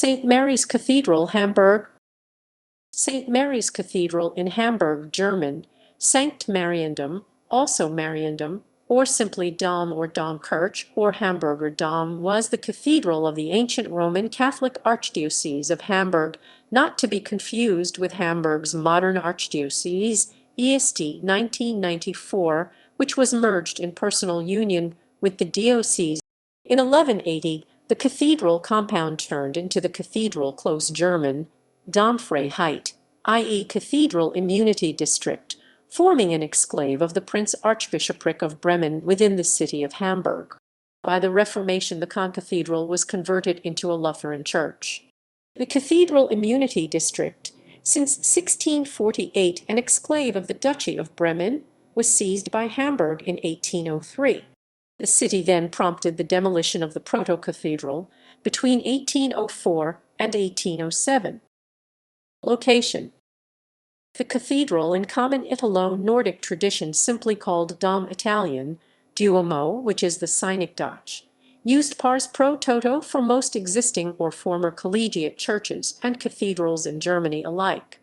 St. Mary's Cathedral, Hamburg. St. Mary's Cathedral in Hamburg, German, Sankt Mariendom, also Mariendom, or simply Dom or Domkirche or Hamburger Dom, was the cathedral of the ancient Roman Catholic Archdiocese of Hamburg, not to be confused with Hamburg's modern Archdiocese, EST 1994, which was merged in personal union with the diocese. In 1180, the cathedral compound turned into the Cathedral Close German, Domfreiheit, i.e. Cathedral Immunity District, forming an exclave of the Prince-Archbishopric of Bremen within the city of Hamburg. By the Reformation, the concathedral was converted into a Lutheran church. The Cathedral Immunity District, since 1648 an exclave of the Duchy of Bremen, was seized by Hamburg in 1803. The city then prompted the demolition of the proto-cathedral between 1804 and 1807. Location: the cathedral, in common Italo-Nordic tradition simply called Dom Italian, Duomo, which is the Synecdoche, used pars pro toto for most existing or former collegiate churches and cathedrals in Germany alike.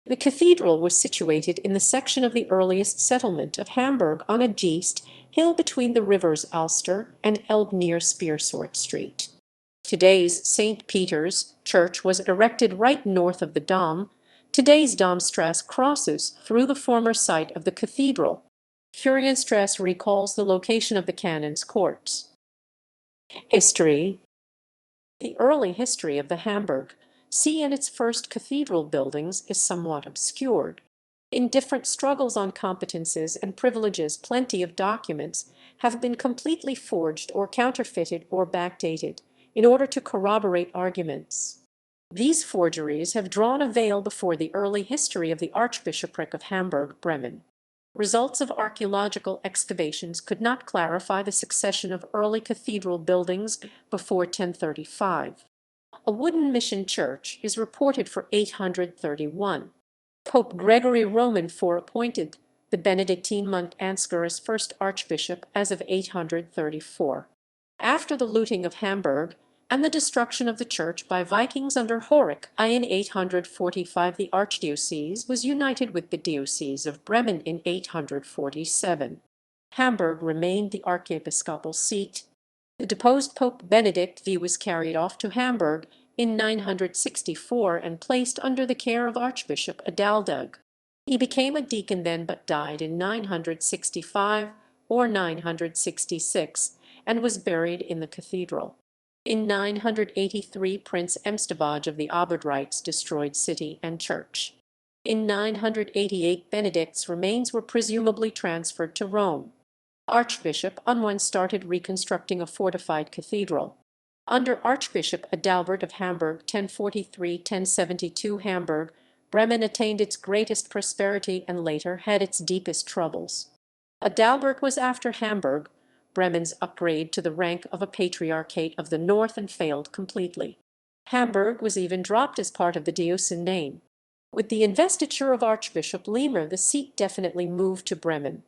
The cathedral was situated in the section of the earliest settlement of Hamburg on a geest hill between the rivers Alster and Elbe near Speersort Street. Today's St. Peter's Church was erected right north of the Dom. Today's Domstrasse crosses through the former site of the cathedral. Curienstrasse recalls the location of the canons' courts. History: the early history of the Hamburg See and its first cathedral buildings is somewhat obscured. In different struggles on competences and privileges, plenty of documents have been completely forged or counterfeited or backdated in order to corroborate arguments. These forgeries have drawn a veil before the early history of the Archbishopric of Hamburg-Bremen. Results of archaeological excavations could not clarify the succession of early cathedral buildings before 1035. A wooden mission church is reported for 831. Pope Gregory Roman IV appointed the Benedictine monk Ansgar as first archbishop as of 834. After the looting of Hamburg and the destruction of the church by Vikings under Horik I in 845, the archdiocese was united with the Diocese of Bremen in 847. Hamburg remained the archiepiscopal seat. The deposed Pope Benedict V was carried off to Hamburg in 964 and placed under the care of Archbishop Adaldag. He became a deacon then but died in 965 or 966 and was buried in the cathedral. In 983 Prince Emstavage of the Aberdrites destroyed city and church. In 988 Benedict's remains were presumably transferred to Rome. Archbishop Unwin started reconstructing a fortified cathedral. Under Archbishop Adalbert of Hamburg 1043–1072 Hamburg, Bremen attained its greatest prosperity and later had its deepest troubles. Adalbert was after Hamburg, Bremen's upgrade to the rank of a patriarchate of the north, and failed completely. Hamburg was even dropped as part of the diocesan name. With the investiture of Archbishop Lemer, the seat definitely moved to Bremen.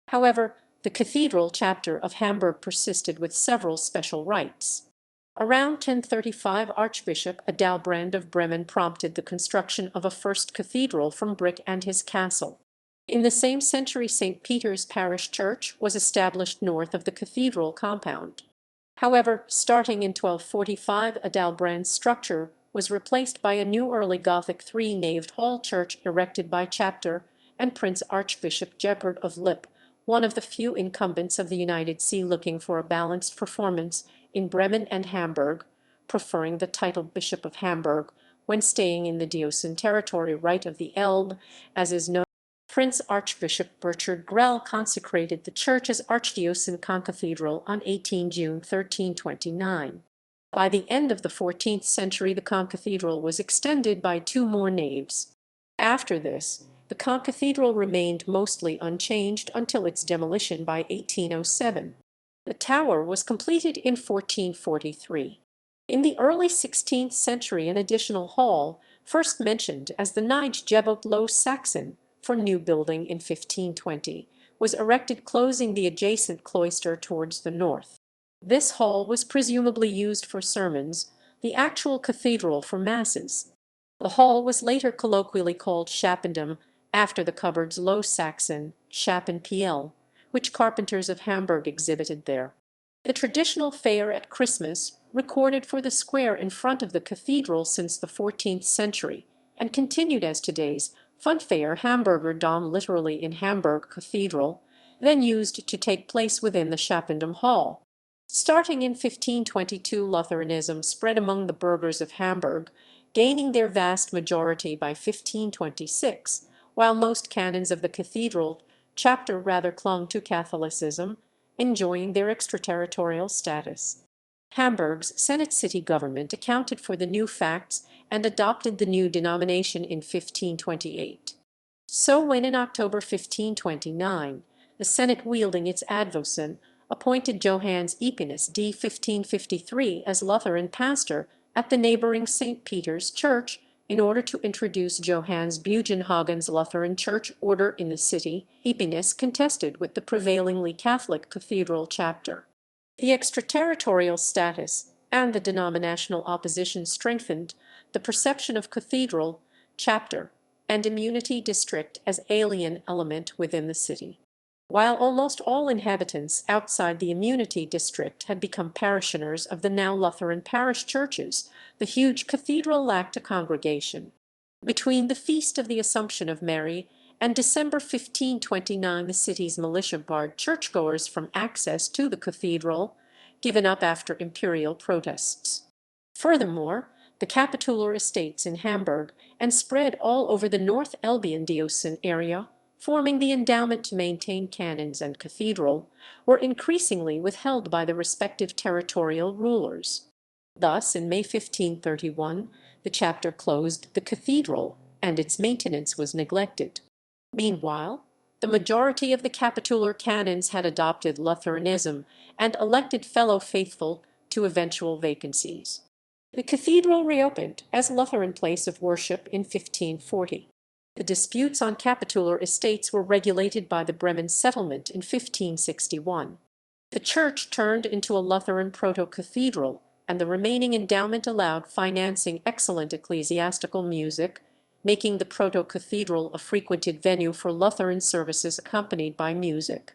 However, the Cathedral Chapter of Hamburg persisted with several special rites. Around 1035 Archbishop Adalbrand of Bremen prompted the construction of a first cathedral from brick and his castle. In the same century St. Peter's Parish Church was established north of the cathedral compound. However, starting in 1245 Adalbrand's structure was replaced by a new early Gothic three-naved hall church erected by Chapter and Prince Archbishop Gebhard of Lippe, one of the few incumbents of the United See looking for a balanced performance in Bremen and Hamburg, preferring the title Bishop of Hamburg when staying in the diocesan territory right of the Elbe, as is known. Prince Archbishop Burchard Grell consecrated the church as Archdiocesan Concathedral on 18 June 1329. By the end of the 14th century the concathedral was extended by two more naves. After this, the concathedral remained mostly unchanged until its demolition by 1807. The tower was completed in 1443. In the early 16th century an additional hall, first mentioned as the Nijgebot Lo Saxon for new building in 1520, was erected closing the adjacent cloister towards the north. This hall was presumably used for sermons, the actual cathedral for masses. The hall was later colloquially called Schappendom, after the cupboard's Low Saxon Schappenpiel, which carpenters of Hamburg exhibited there. The traditional fair at Christmas, recorded for the square in front of the cathedral since the 14th century, and continued as today's Funfair Hamburger Dom, literally in Hamburg Cathedral, then used to take place within the Schappendom Hall. Starting in 1522, Lutheranism spread among the burghers of Hamburg, gaining their vast majority by 1526, while most canons of the cathedral chapter rather clung to Catholicism, enjoying their extraterritorial status. Hamburg's Senate city government accounted for the new facts and adopted the new denomination in 1528. So when in October 1529, the Senate wielding its advocen appointed Johann Matheson d. 1553 as Lutheran pastor at the neighboring St. Peter's Church, in order to introduce Johannes Bugenhagen's Lutheran church order in the city, Matheson contested with the prevailingly Catholic cathedral chapter. The extraterritorial status and the denominational opposition strengthened the perception of cathedral, chapter, and immunity district as alien element within the city. While almost all inhabitants outside the immunity district had become parishioners of the now Lutheran parish churches, the huge cathedral lacked a congregation. Between the Feast of the Assumption of Mary and December 1529, the city's militia barred churchgoers from access to the cathedral, given up after imperial protests. Furthermore, the capitular estates in Hamburg and spread all over the North Elbian Diocesan area, forming the endowment to maintain canons and cathedral, were increasingly withheld by the respective territorial rulers. Thus, in May 1531, the chapter closed the cathedral, and its maintenance was neglected. Meanwhile, the majority of the capitular canons had adopted Lutheranism and elected fellow faithful to eventual vacancies. The cathedral reopened as Lutheran place of worship in 1540. The disputes on capitular estates were regulated by the Bremen settlement in 1561. The church turned into a Lutheran proto-cathedral, and the remaining endowment allowed financing excellent ecclesiastical music, making the proto-cathedral a frequented venue for Lutheran services accompanied by music.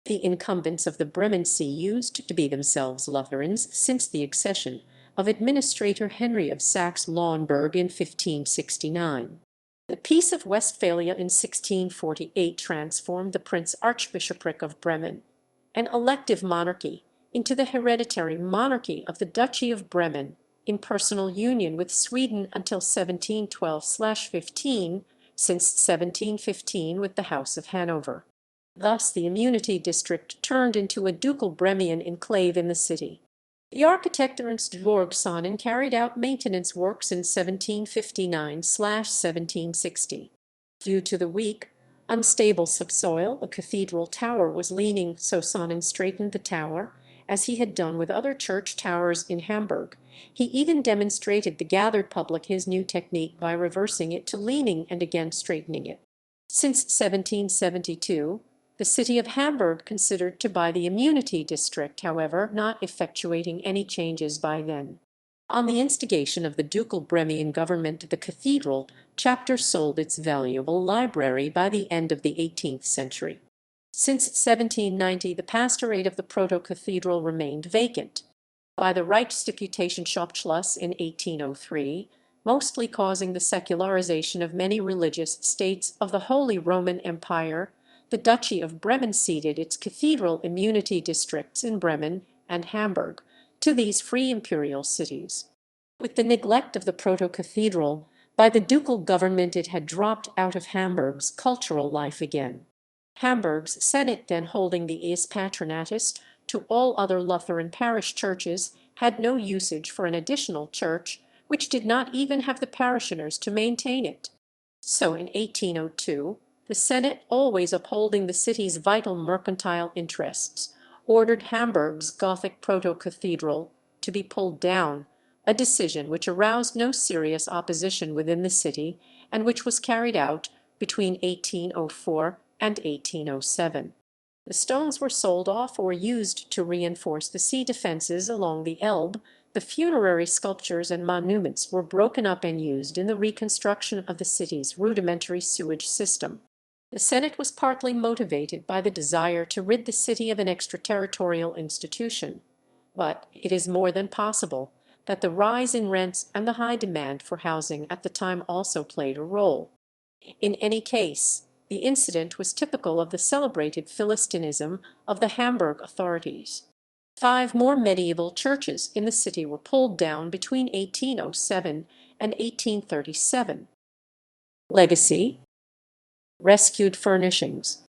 The incumbents of the Bremen see used to be themselves Lutherans since the accession of Administrator Henry of Saxe-Lauenburg in 1569. The Peace of Westphalia in 1648 transformed the Prince-Archbishopric of Bremen, an elective monarchy, into the hereditary monarchy of the Duchy of Bremen, in personal union with Sweden until 1712/15, since 1715 with the House of Hanover. Thus the immunity district turned into a ducal Bremian enclave in the city. The architect Ernst Dvorgsonen carried out maintenance works in 1759/1760. Due to the weak, unstable subsoil, the cathedral tower was leaning, so Sonnen straightened the tower, as he had done with other church towers in Hamburg. He even demonstrated the gathered public his new technique by reversing it to leaning and again straightening it. Since 1772, the city of Hamburg considered to buy the immunity district, however, not effectuating any changes by then. On the instigation of the ducal Bremian government, the cathedral chapter sold its valuable library by the end of the 18th century. Since 1790, the pastorate of the proto-cathedral remained vacant. By the Reichsdeputationsschluss in 1803, mostly causing the secularization of many religious states of the Holy Roman Empire, the Duchy of Bremen ceded its cathedral immunity districts in Bremen and Hamburg to these free imperial cities. With the neglect of the proto-cathedral by the ducal government, it had dropped out of Hamburg's cultural life again. Hamburg's Senate, then holding the Eis Patronatus to all other Lutheran parish churches, had no usage for an additional church, which did not even have the parishioners to maintain it. So in 1802, the Senate, always upholding the city's vital mercantile interests, ordered Hamburg's Gothic proto-cathedral to be pulled down, a decision which aroused no serious opposition within the city, and which was carried out between 1804 and 1807. The stones were sold off or used to reinforce the sea defences along the Elbe, The funerary sculptures and monuments were broken up and used in the reconstruction of the city's rudimentary sewage system. The Senate was partly motivated by the desire to rid the city of an extraterritorial institution, but it is more than possible that the rise in rents and the high demand for housing at the time also played a role. In any case, the incident was typical of the celebrated Philistinism of the Hamburg authorities. 5 more medieval churches in the city were pulled down between 1807 and 1837. Legacy. Rescued furnishings.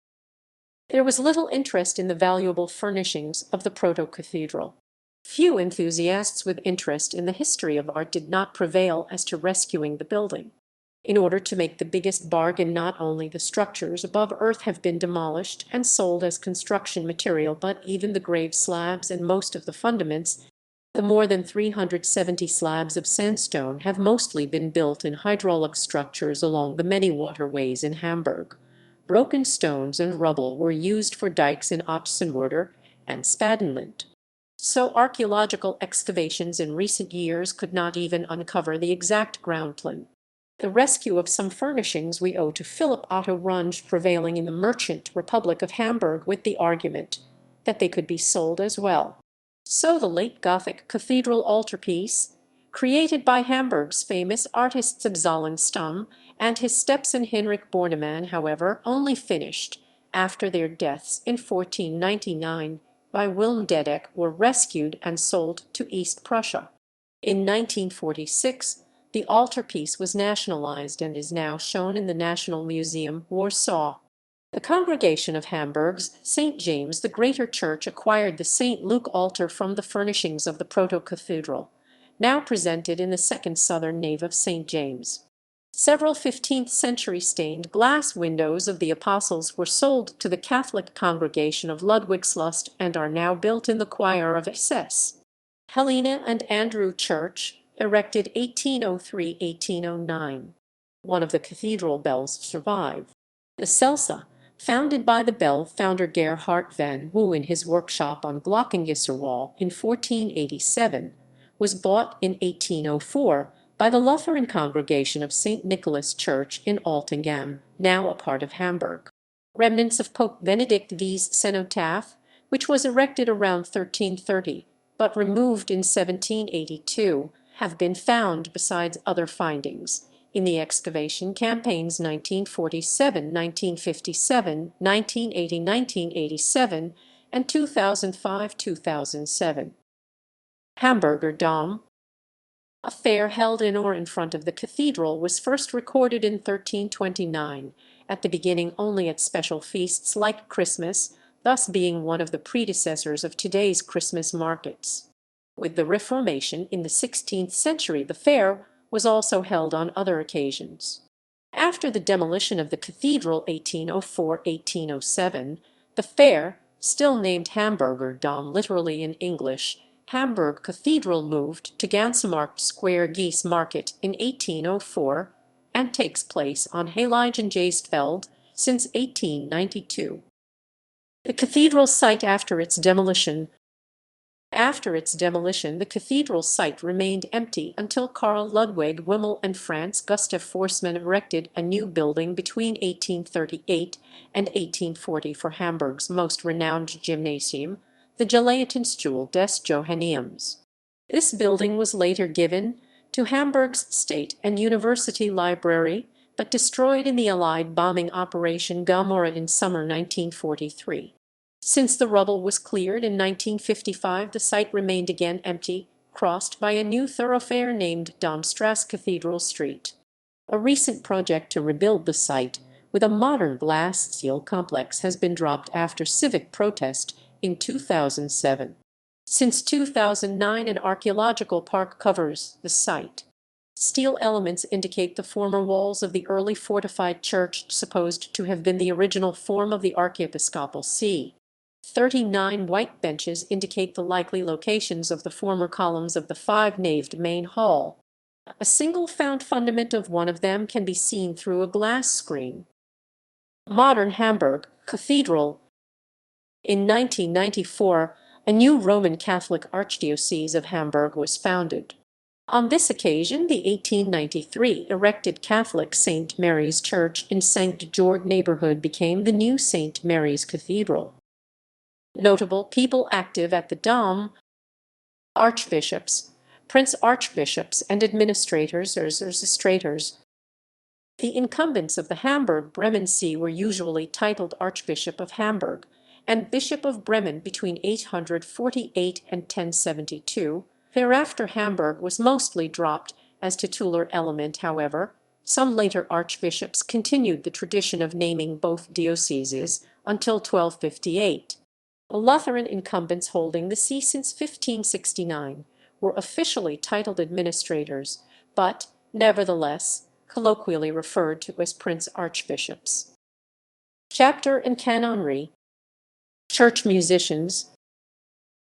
There was little interest in the valuable furnishings of the proto-cathedral. Few enthusiasts with interest in the history of art did not prevail as to rescuing the building. In order to make the biggest bargain, not only the structures above earth have been demolished and sold as construction material, but even the grave slabs and most of the fundaments. The more than 370 slabs of sandstone have mostly been built in hydraulic structures along the many waterways in Hamburg. Broken stones and rubble were used for dikes in Opsenwerder and Spadenland. So archaeological excavations in recent years could not even uncover the exact ground plan. The rescue of some furnishings we owe to Philip Otto Runge, prevailing in the merchant Republic of Hamburg with the argument that they could be sold as well. So the late Gothic cathedral altarpiece, created by Hamburg's famous artists Absalon Stumm and his stepson Hinrich Bornemann, however, only finished after their deaths in 1499 by Wilhelm Dedeck, were rescued and sold to East Prussia. In 1946, the altarpiece was nationalized and is now shown in the National Museum, Warsaw. The Congregation of Hamburg's St. James the Greater Church acquired the St. Luke altar from the furnishings of the proto-cathedral, now presented in the second southern nave of St. James. Several 15th-century stained glass windows of the Apostles were sold to the Catholic congregation of Ludwigslust and are now built in the choir of SS. Helena and Andrew Church, erected 1803–1809. One of the cathedral bells survive. The Celsa, founded by the bell founder Gerhard van Woo in his workshop on Glockengisserwall in 1487, was bought in 1804 by the Lutheran congregation of St. Nicholas Church in Altingam, now a part of Hamburg. Remnants of Pope Benedict V's cenotaph, which was erected around 1330, but removed in 1782, have been found besides other findings in the excavation campaigns 1947, 1957, 1980, 1987, and 2005–2007. Hamburger Dom. A fair held in or in front of the cathedral was first recorded in 1329, at the beginning only at special feasts like Christmas, thus being one of the predecessors of today's Christmas markets. With the Reformation in the 16th century, the fair was also held on other occasions. After the demolition of the cathedral 1804–1807, the fair, still named Hamburger Dom literally in English, Hamburg Cathedral, moved to Gansemarkt Square Geese Market in 1804 and takes place on Heiligengeistfeld since 1892. The cathedral site after its demolition. After its demolition, the cathedral site remained empty until Karl Ludwig Wimmel and Franz Gustav Forsman erected a new building between 1838 and 1840 for Hamburg's most renowned gymnasium, the Gelehrtenstuhl des Johanneums. This building was later given to Hamburg's State and University Library, but destroyed in the Allied bombing Operation Gomorrah in summer 1943. Since the rubble was cleared in 1955, the site remained again empty, crossed by a new thoroughfare named Domstrasse Cathedral Street. A recent project to rebuild the site with a modern glass steel complex has been dropped after civic protest in 2007. Since 2009, an archaeological park covers the site. Steel elements indicate the former walls of the early fortified church, supposed to have been the original form of the archiepiscopal see. 39 white benches indicate the likely locations of the former columns of the 5-naved main hall. A single found fundament of one of them can be seen through a glass screen. Modern Hamburg Cathedral. In 1994, a new Roman Catholic Archdiocese of Hamburg was founded. On this occasion, the 1893 erected Catholic St. Mary's Church in St. George neighborhood became the new St. Mary's Cathedral. Notable people active at the Dom: archbishops, prince-archbishops, and administrators. The incumbents of the Hamburg-Bremen see were usually titled Archbishop of Hamburg and Bishop of Bremen between 848 and 1072. Thereafter Hamburg was mostly dropped as titular element. However, some later archbishops continued the tradition of naming both dioceses until 1258. The Lutheran incumbents holding the see since 1569 were officially titled administrators, but, nevertheless, colloquially referred to as prince-archbishops. Chapter and canonry. Church musicians.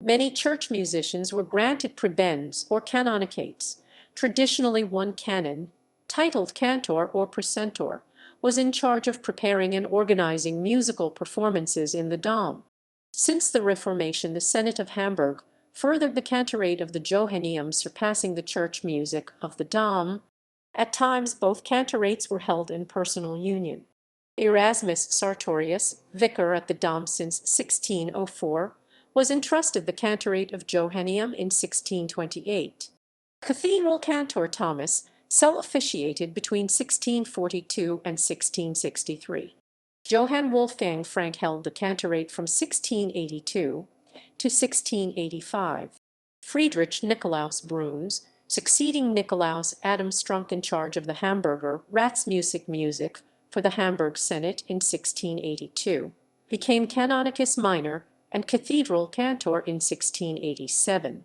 Many church musicians were granted prebends or canonicates. Traditionally, one canon, titled cantor or precentor, was in charge of preparing and organizing musical performances in the Dom. Since the Reformation, the Senate of Hamburg furthered the cantorate of the Johanneum, surpassing the church music of the Dom. At times both cantorates were held in personal union. Erasmus Sartorius, vicar at the Dom since 1604, was entrusted the cantorate of Johanneum in 1628. Cathedral cantor Thomas Sell officiated between 1642 and 1663. Johann Wolfgang Frank held the cantorate from 1682 to 1685. Friedrich Nikolaus Bruns, succeeding Nikolaus Adam Strunk in charge of the Hamburger Ratsmusik for the Hamburg Senate in 1682, became canonicus minor and cathedral cantor in 1687.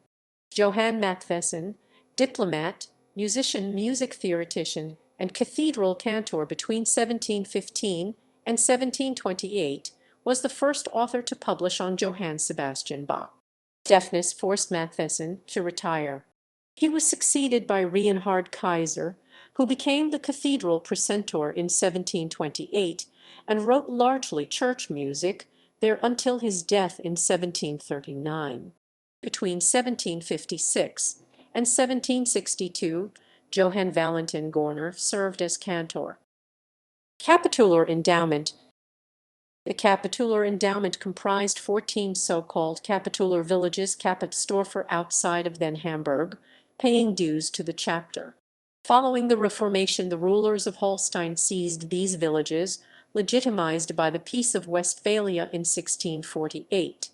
Johann Matheson, diplomat, musician, music theoretician, and cathedral cantor between 1715 and 1728, was the first author to publish on Johann Sebastian Bach. Deafness forced Matheson to retire. He was succeeded by Reinhard Kaiser, who became the cathedral precentor in 1728 and wrote largely church music there until his death in 1739. Between 1756 and 1762, Johann Valentin Gorner served as cantor. Capitular endowment. The capitular endowment comprised 14 so-called capitular villages, Kapitzdorfer, outside of then Hamburg, paying dues to the chapter. Following the Reformation, the rulers of Holstein seized these villages, legitimized by the Peace of Westphalia in 1648.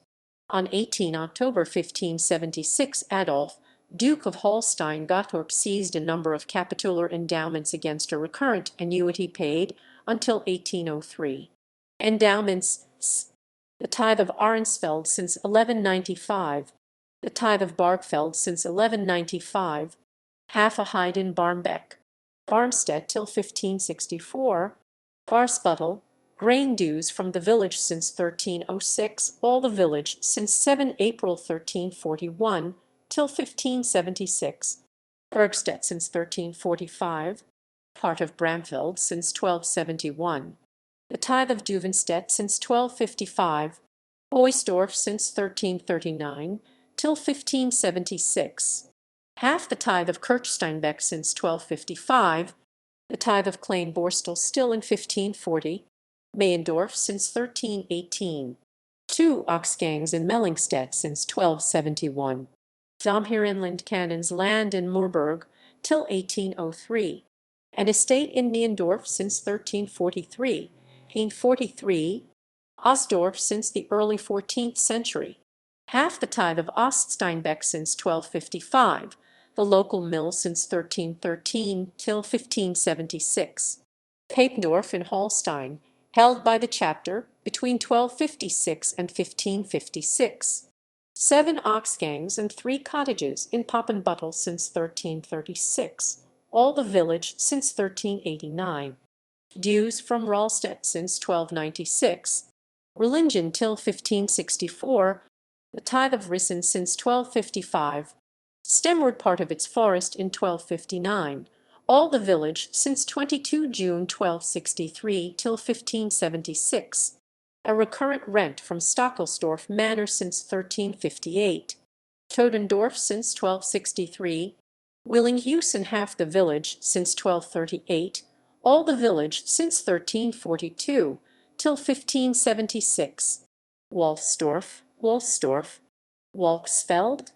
On 18 October 1576, Adolf, Duke of Holstein-Gottorp, seized a number of capitular endowments against a recurrent annuity paid until 1803. Endowments: the tithe of Arnsfeld since 1195, the tithe of Barkfeld since 1195, half a hide in Barmbek, Barmstedt till 1564, Barsputtel, grain dues from the village since 1306, all the village since 7 April 1341 till 1576, Bergstedt since 1345, part of Bramfeld since 1271, the tithe of Duvenstedt since 1255, Oisdorf since 1339 till 1576, half the tithe of Kirchsteinbeck since 1255, the tithe of Kleinborstel still in 1540, Meyendorf since 1318, 2 Oxgangs in Mellingstedt since 1271, Domhirenland Canon's land in Moorburg till 1803, an estate in Meyendorf since 1343, 1843, Osdorf since the early 14th century, half the tithe of Oststeinbeck since 1255, the local mill since 1313 till 1576, Papendorf in Holstein, held by the chapter between 1256 and 1556, 7 Oxgangs and 3 cottages in Poppenbuttel since 1336, all the village since 1389, dues from Rahlstedt since 1296, Relingen till 1564, the tithe of Rissen since 1255, stemward part of its forest in 1259, all the village since 22 June 1263 till 1576, a recurrent rent from Stockelsdorf Manor since 1358, Todendorf since 1263, Willinghusen half the village since 1238, all the village since 1342, till 1576, Wolfsdorf, Wolfsdorf, Wolfsfeld,